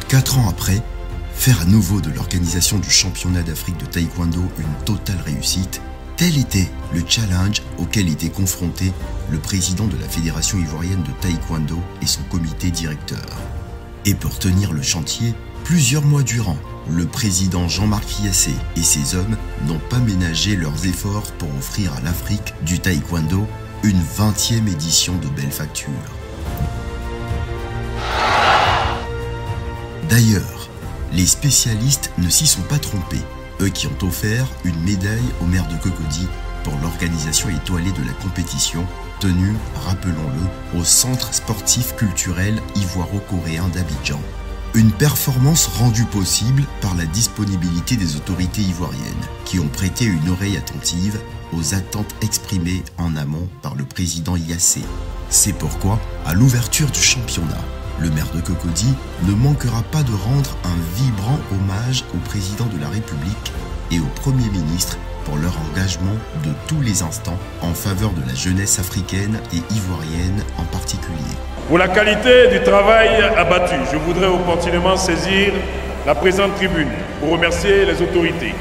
4 ans après, faire à nouveau de l'organisation du championnat d'Afrique de taekwondo une totale réussite, tel était le challenge auquel était confronté le président de la Fédération ivoirienne de taekwondo et son comité directeur. Et pour tenir le chantier, plusieurs mois durant, le président Jean-Marc Yassé et ses hommes n'ont pas ménagé leurs efforts pour offrir à l'Afrique du taekwondo une 20e édition de belle facture. D'ailleurs, les spécialistes ne s'y sont pas trompés, eux qui ont offert une médaille au maire de Cocody pour l'organisation étoilée de la compétition tenue, rappelons-le, au Centre sportif culturel ivoiro-coréen d'Abidjan. Une performance rendue possible par la disponibilité des autorités ivoiriennes qui ont prêté une oreille attentive aux attentes exprimées en amont par le président Yassé. C'est pourquoi, à l'ouverture du championnat, le maire de Cocody ne manquera pas de rendre un vibrant hommage au président de la République et au Premier ministre pour leur engagement de tous les instants en faveur de la jeunesse africaine et ivoirienne en particulier. Pour la qualité du travail abattu, je voudrais opportunément saisir la présente tribune pour remercier les autorités.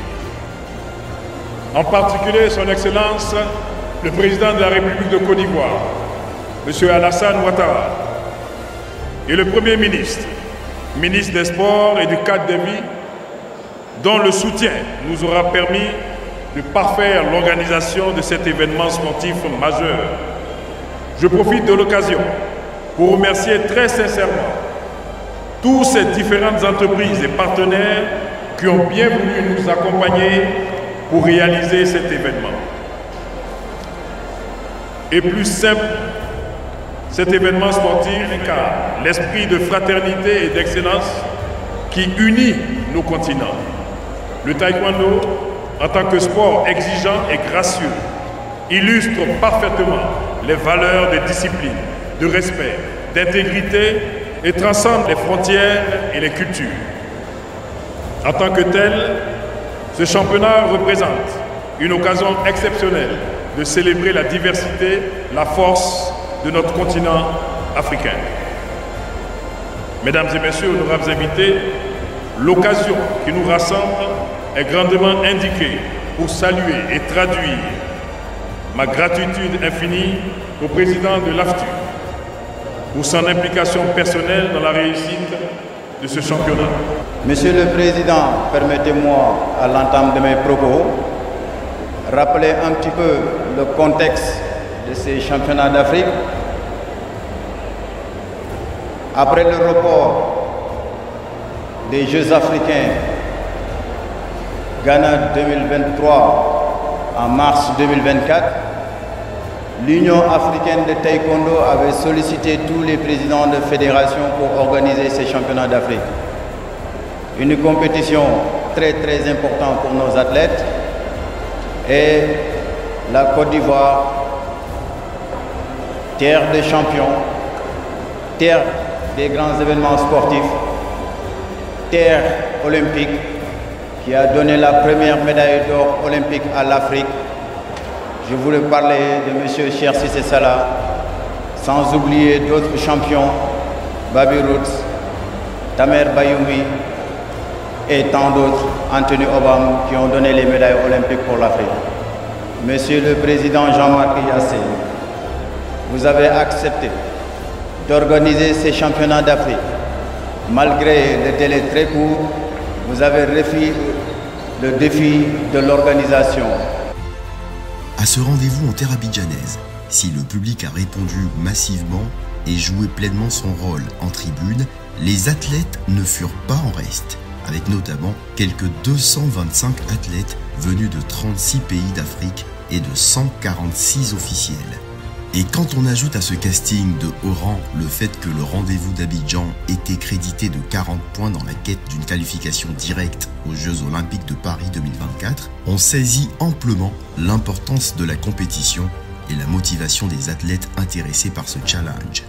En particulier son Excellence, le président de la République de Côte d'Ivoire, M. Alassane Ouattara, et le Premier ministre, ministre des Sports et du cadre de vie, dont le soutien nous aura permis de parfaire l'organisation de cet événement sportif majeur. Je profite de l'occasion pour remercier très sincèrement toutes ces différentes entreprises et partenaires qui ont bien voulu nous accompagner pour réaliser cet événement. Et plus simple, cet événement sportif incarne l'esprit de fraternité et d'excellence qui unit nos continents. Le taekwondo, en tant que sport exigeant et gracieux, illustre parfaitement les valeurs de discipline, de respect, d'intégrité et transcende les frontières et les cultures. En tant que tel, ce championnat représente une occasion exceptionnelle de célébrer la diversité, la force de notre continent africain. Mesdames et messieurs, honorables invités, l'occasion qui nous rassemble est grandement indiquée pour saluer et traduire ma gratitude infinie au président de l'AFTU pour son implication personnelle dans la réussite de ce championnat. Monsieur le Président, permettez-moi, à l'entame de mes propos, rappeler un petit peu le contexte de ces championnats d'Afrique. Après le report des Jeux africains Ghana 2023 en mars 2024, l'Union africaine de taekwondo avait sollicité tous les présidents de fédération pour organiser ces championnats d'Afrique. Une compétition très importante pour nos athlètes, et la Côte d'Ivoire, terre des champions, terre des grands événements sportifs, terre olympique, qui a donné la première médaille d'or olympique à l'Afrique. Je voulais parler de M. Cheikh Cissé Salah, sans oublier d'autres champions, Baby Roots, Tamer Bayoumi et tant d'autres, Anthony Obama, qui ont donné les médailles olympiques pour l'Afrique. Monsieur le Président Jean-Marc Yassé, vous avez accepté d'organiser ces championnats d'Afrique. Malgré le délai très court, vous avez refusé le défi de l'organisation. À ce rendez-vous en terre abidjanaise, si le public a répondu massivement et joué pleinement son rôle en tribune, les athlètes ne furent pas en reste, avec notamment quelques 225 athlètes venus de 36 pays d'Afrique et de 146 officiels. Et quand on ajoute à ce casting de haut rang le fait que le rendez-vous d'Abidjan était crédité de 40 points dans la quête d'une qualification directe aux Jeux Olympiques de Paris 2024, on saisit amplement l'importance de la compétition et la motivation des athlètes intéressés par ce challenge.